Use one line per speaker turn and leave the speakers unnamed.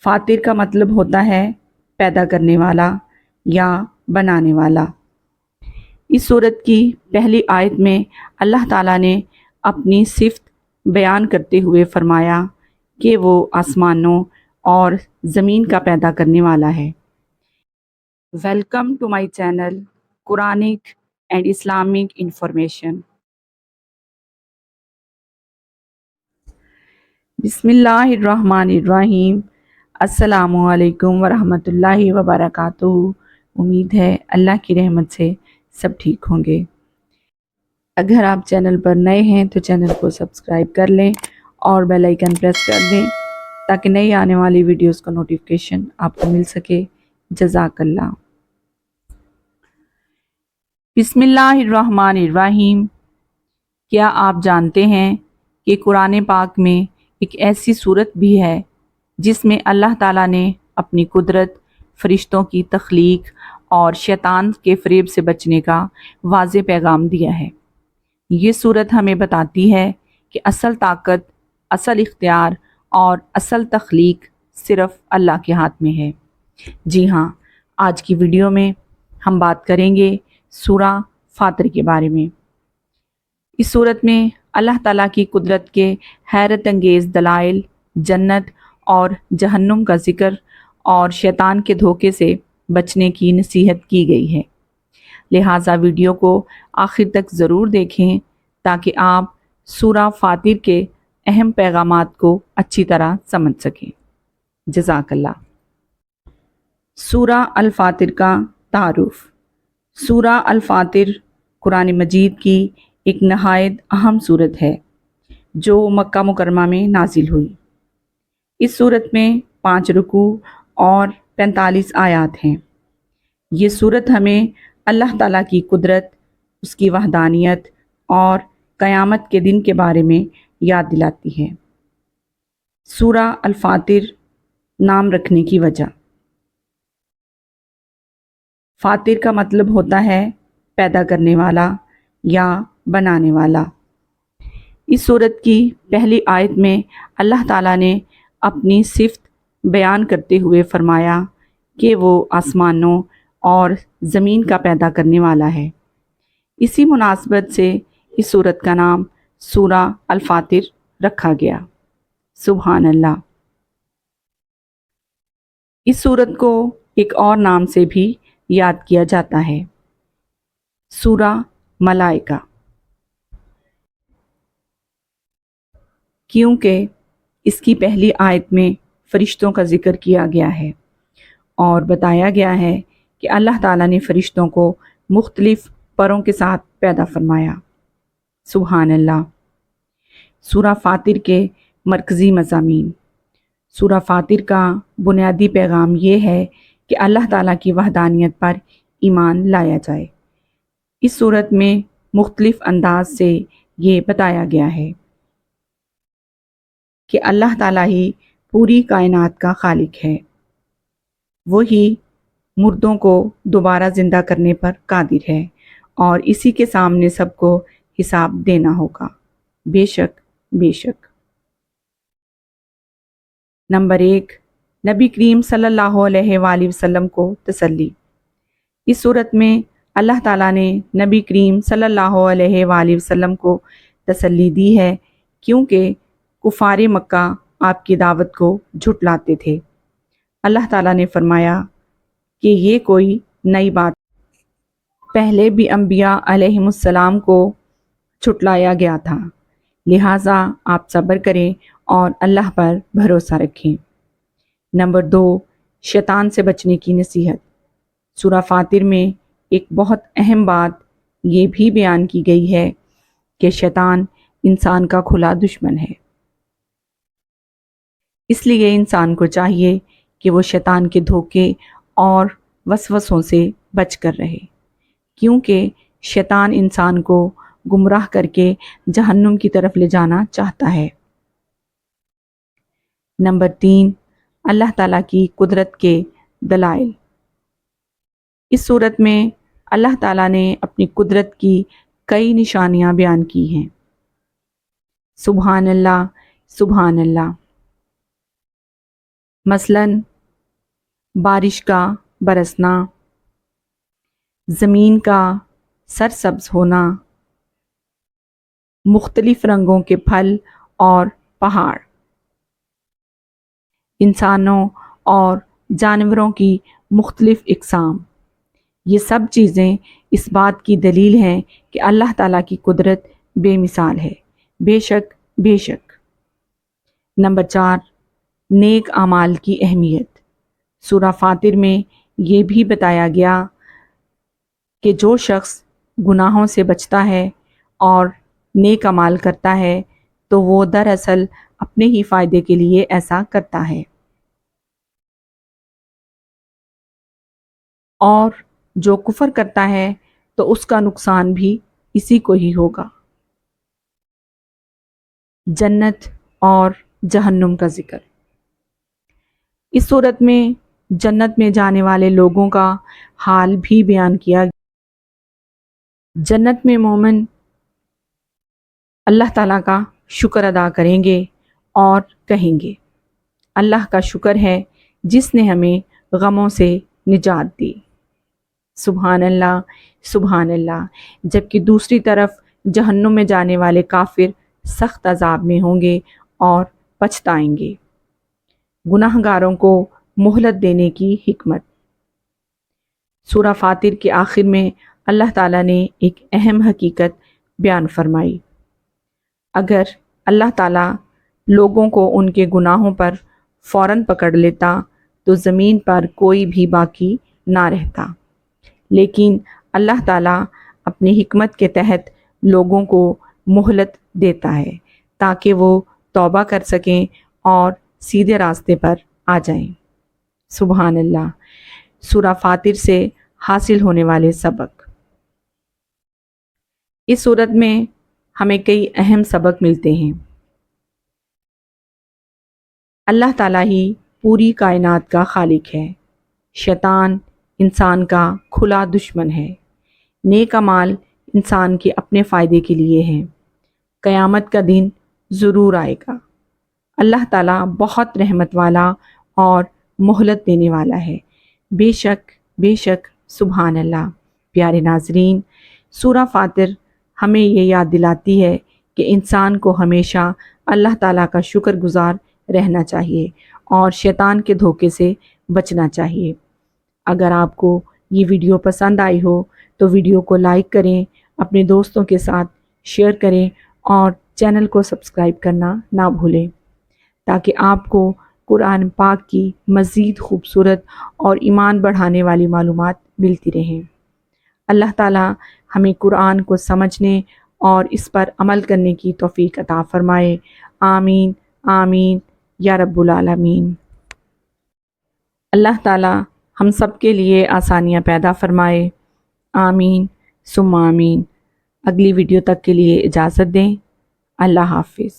فاتر کا مطلب ہوتا ہے پیدا کرنے والا یا بنانے والا۔ اس صورت کی پہلی آیت میں اللہ تعالیٰ نے اپنی صفت بیان کرتے ہوئے فرمایا کہ وہ آسمانوں اور زمین کا پیدا کرنے والا ہے۔ Welcome to my channel Quranic and Islamic information. بسم اللہ الرحمن الرحیم۔ السلام علیکم ورحمۃ اللہ وبرکاتہ۔ امید ہے اللہ کی رحمت سے سب ٹھیک ہوں گے۔ اگر آپ چینل پر نئے ہیں تو چینل کو سبسکرائب کر لیں اور بیل آئیکن پریس کر دیں تاکہ نئی آنے والی ویڈیوز کا نوٹیفیکیشن آپ کو مل سکے۔ جزاک اللہ۔ بسم اللہ الرحمن الرحیم۔ کیا آپ جانتے ہیں کہ قرآن پاک میں ایک ایسی صورت بھی ہے جس میں اللہ تعالیٰ نے اپنی قدرت، فرشتوں کی تخلیق اور شیطان کے فریب سے بچنے کا واضح پیغام دیا ہے۔ یہ صورت ہمیں بتاتی ہے کہ اصل طاقت، اصل اختیار اور اصل تخلیق صرف اللہ کے ہاتھ میں ہے۔ جی ہاں، آج کی ویڈیو میں ہم بات کریں گے سورہ فاطر کے بارے میں۔ اس صورت میں اللہ تعالیٰ کی قدرت کے حیرت انگیز دلائل، جنت اور جہنم کا ذکر اور شیطان کے دھوکے سے بچنے کی نصیحت کی گئی ہے۔ لہٰذا ویڈیو کو آخر تک ضرور دیکھیں تاکہ آپ سورہ فاطر کے اہم پیغامات کو اچھی طرح سمجھ سکیں۔ جزاک اللہ۔ سورہ الفاطر کا تعارف۔ سورہ الفاطر قرآن مجید کی ایک نہایت اہم صورت ہے جو مکہ مکرمہ میں نازل ہوئی۔ اس صورت میں 5 رکوع اور 45 آیات ہیں۔ یہ صورت ہمیں اللہ تعالیٰ کی قدرت، اس کی وحدانیت اور قیامت کے دن کے بارے میں یاد دلاتی ہے۔ سورہ الفاطر نام رکھنے کی وجہ۔ فاطر کا مطلب ہوتا ہے پیدا کرنے والا یا بنانے والا۔ اس صورت کی پہلی آیت میں اللہ تعالیٰ نے اپنی صفت بیان کرتے ہوئے فرمایا کہ وہ آسمانوں اور زمین کا پیدا کرنے والا ہے۔ اسی مناسبت سے اس صورت کا نام سورہ الفاطر رکھا گیا۔ سبحان اللہ۔ اس صورت کو ایک اور نام سے بھی یاد کیا جاتا ہے، سورہ ملائکہ، کیونکہ اس کی پہلی آیت میں فرشتوں کا ذکر کیا گیا ہے اور بتایا گیا ہے کہ اللہ تعالیٰ نے فرشتوں کو مختلف پروں کے ساتھ پیدا فرمایا۔ سبحان اللہ۔ سورہ فاطر کے مرکزی مضامین۔ سورہ فاطر کا بنیادی پیغام یہ ہے کہ اللہ تعالیٰ کی وحدانیت پر ایمان لایا جائے۔ اس صورت میں مختلف انداز سے یہ بتایا گیا ہے کہ اللہ تعالیٰ ہی پوری کائنات کا خالق ہے، وہی مردوں کو دوبارہ زندہ کرنے پر قادر ہے اور اسی کے سامنے سب کو حساب دینا ہوگا۔ بے شک بے شک۔ نمبر 1، نبی کریم صلی اللہ علیہ وآلہ وسلم کو تسلی۔ اس صورت میں اللہ تعالیٰ نے نبی کریم صلی اللہ علیہ وآلہ وسلم کو تسلی دی ہے کیونکہ کفار مکہ آپ کی دعوت کو جھٹلاتے تھے۔ اللہ تعالیٰ نے فرمایا کہ یہ کوئی نئی بات، پہلے بھی انبیاء علیہم السلام کو جھٹلایا گیا تھا، لہٰذا آپ صبر کریں اور اللہ پر بھروسہ رکھیں۔ نمبر 2، شیطان سے بچنے کی نصیحت۔ سورہ فاطر میں ایک بہت اہم بات یہ بھی بیان کی گئی ہے کہ شیطان انسان کا کھلا دشمن ہے، اس لیے انسان کو چاہیے کہ وہ شیطان کے دھوکے اور وسوسوں سے بچ کر رہے، کیونکہ شیطان انسان کو گمراہ کر کے جہنم کی طرف لے جانا چاہتا ہے۔ نمبر 3، اللہ تعالیٰ کی قدرت کے دلائل۔ اس صورت میں اللہ تعالیٰ نے اپنی قدرت کی کئی نشانیاں بیان کی ہیں۔ سبحان اللہ، سبحان اللہ۔ مثلاً بارش کا برسنا، زمین کا سرسبز ہونا، مختلف رنگوں کے پھل اور پہاڑ، انسانوں اور جانوروں کی مختلف اقسام۔ یہ سب چیزیں اس بات کی دلیل ہیں کہ اللہ تعالیٰ کی قدرت بے مثال ہے۔ بے شک بے شک۔ نمبر 4، نیک اعمال کی اہمیت۔ سورہ فاطر میں یہ بھی بتایا گیا کہ جو شخص گناہوں سے بچتا ہے اور نیک اعمال کرتا ہے تو وہ دراصل اپنے ہی فائدے کے لیے ایسا کرتا ہے، اور جو کفر کرتا ہے تو اس کا نقصان بھی اسی کو ہی ہوگا۔ جنت اور جہنم کا ذکر۔ اس صورت میں جنت میں جانے والے لوگوں کا حال بھی بیان کیا۔ جنت میں مومن اللہ تعالیٰ کا شکر ادا کریں گے اور کہیں گے، اللہ کا شکر ہے جس نے ہمیں غموں سے نجات دی۔ سبحان اللہ سبحان اللہ۔ جبکہ دوسری طرف جہنم میں جانے والے کافر سخت عذاب میں ہوں گے اور پچھتائیں گے۔ گناہ گاروں کو مہلت دینے کی حکمت۔ سورہ فاطر کے آخر میں اللہ تعالیٰ نے ایک اہم حقیقت بیان فرمائی۔ اگر اللہ تعالیٰ لوگوں کو ان کے گناہوں پر فوراً پکڑ لیتا تو زمین پر کوئی بھی باقی نہ رہتا، لیکن اللہ تعالیٰ اپنی حکمت کے تحت لوگوں کو مہلت دیتا ہے تاکہ وہ توبہ کر سکیں اور سیدھے راستے پر آ جائیں۔ سبحان اللہ۔ سورہ فاطر سے حاصل ہونے والے سبق۔ اس صورت میں ہمیں کئی اہم سبق ملتے ہیں۔ اللہ تعالیٰ ہی پوری کائنات کا خالق ہے۔ شیطان انسان کا کھلا دشمن ہے۔ نیک اعمال انسان کے اپنے فائدے کے لیے ہیں۔ قیامت کا دن ضرور آئے گا۔ اللہ تعالیٰ بہت رحمت والا اور مہلت دینے والا ہے۔ بے شک سبحان اللہ۔ پیارے ناظرین، سورہ فاطر ہمیں یہ یاد دلاتی ہے کہ انسان کو ہمیشہ اللہ تعالیٰ کا شکر گزار رہنا چاہیے اور شیطان کے دھوکے سے بچنا چاہیے۔ اگر آپ کو یہ ویڈیو پسند آئی ہو تو ویڈیو کو لائک کریں، اپنے دوستوں کے ساتھ شیئر کریں اور چینل کو سبسکرائب کرنا نہ بھولیں تاکہ آپ کو قرآن پاک کی مزید خوبصورت اور ایمان بڑھانے والی معلومات ملتی رہیں۔ اللہ تعالیٰ ہمیں قرآن کو سمجھنے اور اس پر عمل کرنے کی توفیق عطا فرمائے۔ آمین آمین یا رب العالمین۔ اللہ تعالیٰ ہم سب کے لیے آسانیاں پیدا فرمائے۔ آمین ثم آمین۔ اگلی ویڈیو تک کے لیے اجازت دیں۔ اللہ حافظ۔